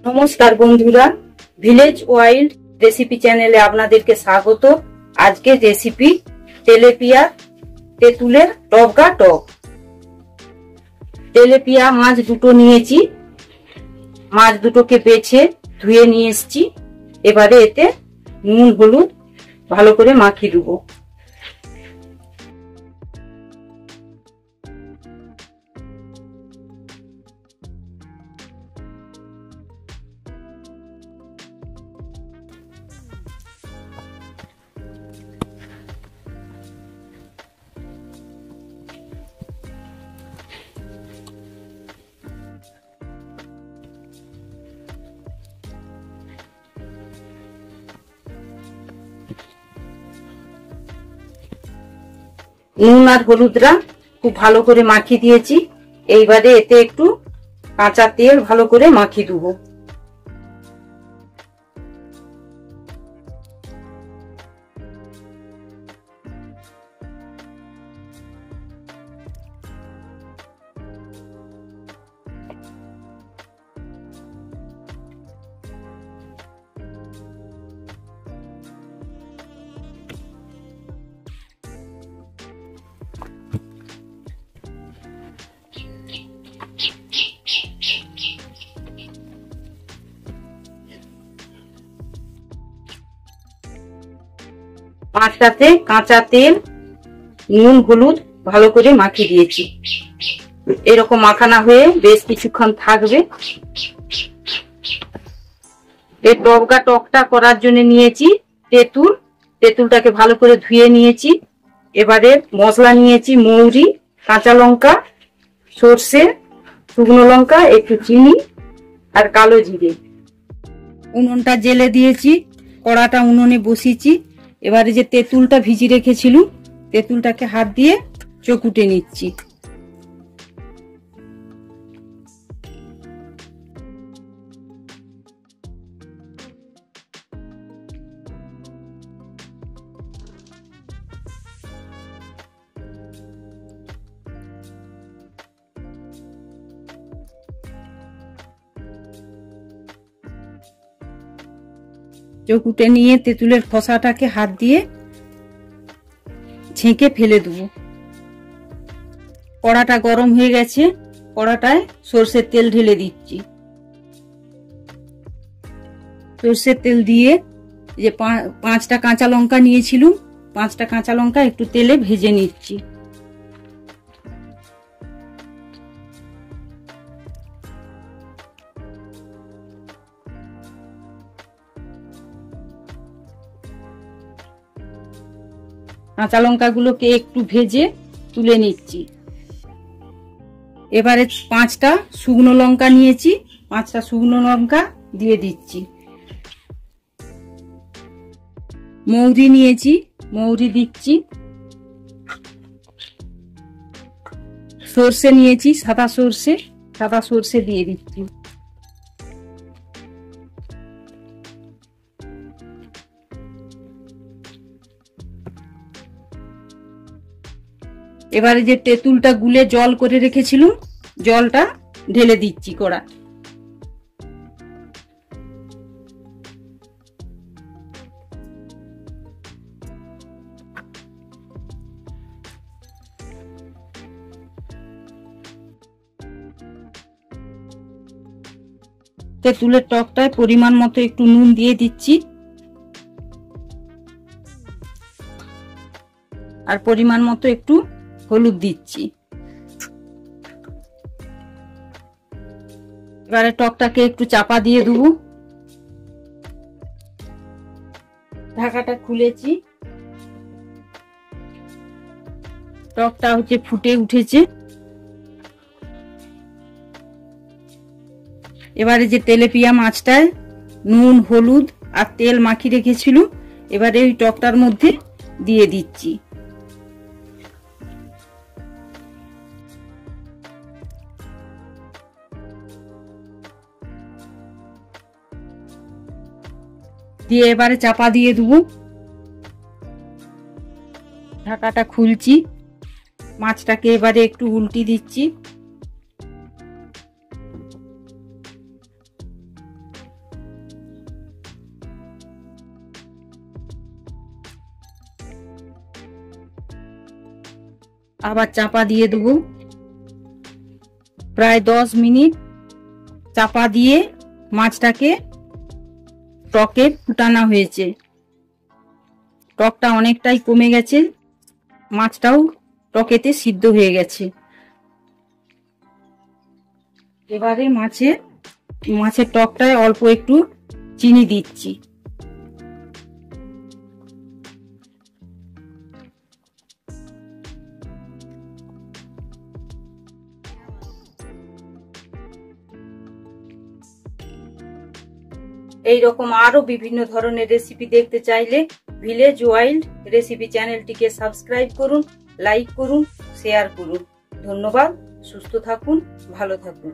नमस्कार बंधुरा village wild recipe চ্যানেলে আপনাদেরকে স্বাগত। আজকে রেসিপি তেলাপিয়া তেঁতুলের টক। তেলাপিয়া মাছ দুটো নিয়েছি, মাছ দুটোকে বেছে ধুয়ে নিয়ে এসেছি। এবারে এতে নুন হলুদ ভালো করে মাখিয়ে দেবো। নুন আর হলুদরা খুব ভালো করে মাখিয়ে দিয়েছি। এইবারে এতে একটু কাঁচা তেল ভালো করে মাখিয়ে দেবো। মাছটাতে কাঁচা তেল নুন হলুদ ভালো করে মাখিয়ে দিয়েছি। এরকম মাখানা হয়ে বেশ কিছুক্ষণ থাকবে। এই টকটা করার জন্য নিয়েছি তেঁতুলটাকে ভালো করে ধুয়ে নিয়েছি। এবারে মশলা নিয়েছি মৌরি, কাঁচা লঙ্কা, সর্ষে, শুকনো লঙ্কা, একটু চিনি আর কালো জিরে। উনুনটা জেলে দিয়েছি, কড়াটা উনুনে বসিয়েছি। এবারে যে তেঁতুলটা ভিজিয়ে রেখেছিলুম, তেঁতুলটাকে হাত দিয়ে চকুটে নিচ্ছি। চকুটে নিয়ে তেঁতুলের খোসাটাকে হাত দিয়ে ছেঁকে ফেলে দেবো। কড়াটা গরম হয়ে গেছে, কড়াটায় সরষের তেল ঢেলে দিচ্ছি। সরষের তেল দিয়ে যে 5টা কাঁচা লঙ্কা নিয়েছিলুম, 5টা কাঁচা লঙ্কা একটু তেলে ভেজে নিচ্ছি। কাঁচা লঙ্কাগুলোকে একটু ভেজে তুলে নিচ্ছি। এবারে 5টা শুকনো লঙ্কা নিয়েছি, 5টা শুকনো লঙ্কা দিয়ে দিচ্ছি। মৌরি নিয়েছি, মৌরি দিচ্ছি। সর্ষে নিয়েছি, সাদা সর্ষে দিয়ে দিচ্ছি। এবারে যে তেঁতুলটা গুলে জল করে রেখেছিলুম, জলটা ঢেলে দিচ্ছি কড়া। তেঁতুলের টকটায় পরিমাণ মতো একটু নুন দিয়ে দিচ্ছি আর পরিমাণ মতো একটু হলুদ দিচ্ছি। এবারে টকটাকে একটু চাপা দিয়ে দেবো। ঢাকাটা খুলেছি, টকটা ফুটে উঠেছে। এবারে যে তেলাপিয়া মাছটায় নুন হলুদ আর তেল মাখিয়ে রেখেছিল, এবারে ওই টকটার মধ্যে দিয়ে দিচ্ছি। দিয়ে এবারে চাপা দিয়ে দেবো। ঢাকাটা খুলছি, মাছটাকে এবারে একটু উল্টি দিচ্ছি। আবার চাপা দিয়ে দেবো। প্রায় 10 মিনিট চাপা দিয়ে মাছটাকে টকে ফুটানো হয়েছে। টকটা অনেকটাই কমে গেছে, মাছটাও টকেতে সিদ্ধ হয়ে গেছে। এবারে মাছের টকটায় অল্প একটু চিনি দিচ্ছি। এই রকম আরো বিভিন্ন ধরনের রেসিপি দেখতে চাইলে ভিলেজ ওয়াইল্ড রেসিপি চ্যানেলটিকে সাবস্ক্রাইব করুন, লাইক করুন, শেয়ার করুন। ধন্যবাদ। সুস্থ থাকুন, ভালো থাকুন।